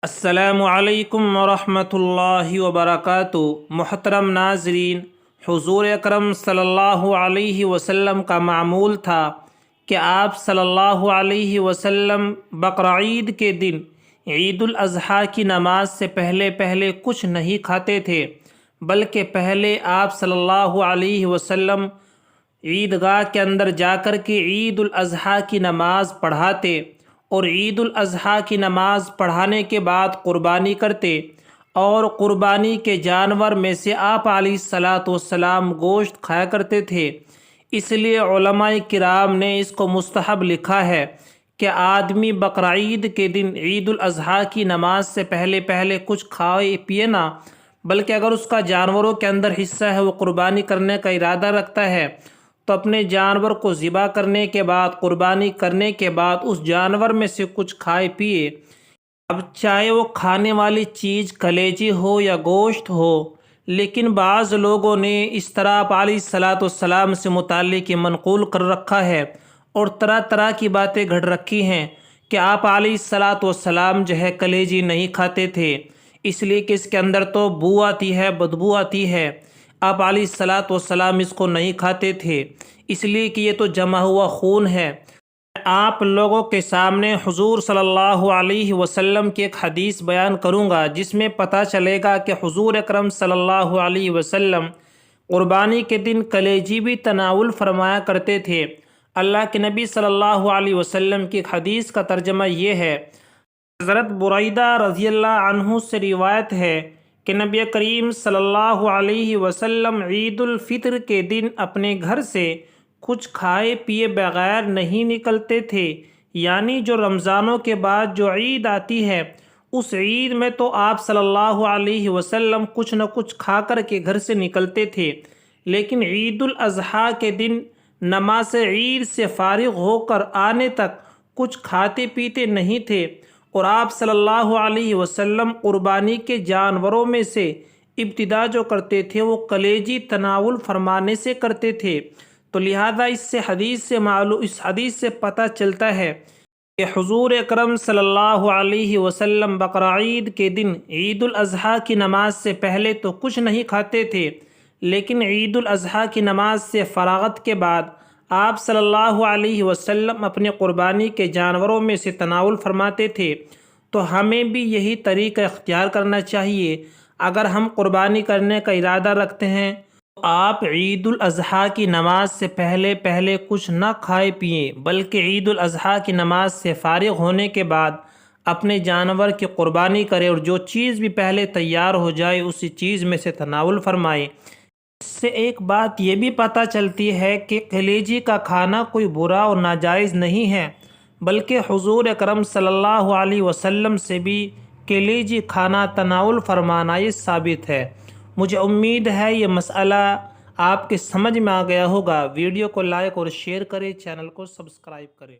السلام علیکم ورحمۃ اللہ وبرکاتہ۔ محترم ناظرین، حضور اکرم صلی اللہ علیہ وسلم کا معمول تھا کہ آپ صلی اللہ علیہ وسلم بقرعید کے دن عید الاضحیٰ کی نماز سے پہلے کچھ نہیں کھاتے تھے، بلکہ پہلے آپ صلی اللہ علیہ وسلم عیدگاہ کے اندر جا کر کے عید الاضحیٰ کی نماز پڑھاتے اور عید الاضحیٰ کی نماز پڑھانے کے بعد قربانی کرتے، اور قربانی کے جانور میں سے آپ علیہ الصلاۃ والسلام گوشت کھایا کرتے تھے۔ اس لیے علماء کرام نے اس کو مستحب لکھا ہے کہ آدمی بقرعید کے دن عید الاضحیٰ کی نماز سے پہلے کچھ کھائے پیے نہ، بلکہ اگر اس کا جانوروں کے اندر حصہ ہے، وہ قربانی کرنے کا ارادہ رکھتا ہے، تو اپنے جانور کو ذبح کرنے کے بعد، قربانی کرنے کے بعد اس جانور میں سے کچھ کھائے پیے۔ اب چاہے وہ کھانے والی چیز کلیجی ہو یا گوشت ہو، لیکن بعض لوگوں نے اس طرح آپ علیہ الصلاۃ والسلام سے متعلق منقول کر رکھا ہے اور طرح کی باتیں گھڑ رکھی ہیں کہ آپ علیہ الصلاۃ والسلام جو ہے کلیجی نہیں کھاتے تھے، اس لیے کہ اس کے اندر تو بو آتی ہے، بدبو آتی ہے۔ آپ علیہ الصلاۃ والسلام اس کو نہیں کھاتے تھے، اس لیے کہ یہ تو جمع ہوا خون ہے۔ آپ لوگوں کے سامنے حضور صلی اللہ علیہ وسلم کی ایک حدیث بیان کروں گا، جس میں پتہ چلے گا کہ حضور اکرم صلی اللہ علیہ وسلم قربانی کے دن کلیجی بھی تناول فرمایا کرتے تھے۔ اللہ کے نبی صلی اللہ علیہ وسلم کی ایک حدیث کا ترجمہ یہ ہے۔ حضرت بریدہ رضی اللہ عنہ سے روایت ہے کہ نبی کریم صلی اللہ علیہ وسلم عید الفطر کے دن اپنے گھر سے کچھ کھائے پیے بغیر نہیں نکلتے تھے، یعنی جو رمضانوں کے بعد جو عید آتی ہے، اس عید میں تو آپ صلی اللہ علیہ وسلم کچھ نہ کچھ کھا کر کے گھر سے نکلتے تھے، لیکن عید الاضحیٰ کے دن نماز عید سے فارغ ہو کر آنے تک کچھ کھاتے پیتے نہیں تھے، اور آپ صلی اللہ علیہ وسلم قربانی کے جانوروں میں سے ابتدا جو کرتے تھے وہ کلیجی تناول فرمانے سے کرتے تھے۔ تو لہذا اس حدیث سے پتہ چلتا ہے کہ حضور اکرم صلی اللہ علیہ وسلم بقرعید کے دن عید الاضحیٰ کی نماز سے پہلے تو کچھ نہیں کھاتے تھے، لیکن عید الاضحیٰ کی نماز سے فراغت کے بعد آپ صلی اللہ علیہ وسلم اپنے قربانی کے جانوروں میں سے تناول فرماتے تھے۔ تو ہمیں بھی یہی طریقہ اختیار کرنا چاہیے۔ اگر ہم قربانی کرنے کا ارادہ رکھتے ہیں تو آپ عید الاضحیٰ کی نماز سے پہلے کچھ نہ کھائے پیئیں، بلکہ عید الاضحیٰ کی نماز سے فارغ ہونے کے بعد اپنے جانور کی قربانی کریں، اور جو چیز بھی پہلے تیار ہو جائے اسی چیز میں سے تناول فرمائیں۔ اس سے ایک بات یہ بھی پتہ چلتی ہے کہ کلیجی کا کھانا کوئی برا اور ناجائز نہیں ہے، بلکہ حضور اکرم صلی اللہ علیہ وسلم سے بھی کلیجی کھانا تناول فرمانا یہ ثابت ہے۔ مجھے امید ہے یہ مسئلہ آپ کے سمجھ میں آ گیا ہوگا۔ ویڈیو کو لائک اور شیئر کریں، چینل کو سبسکرائب کریں۔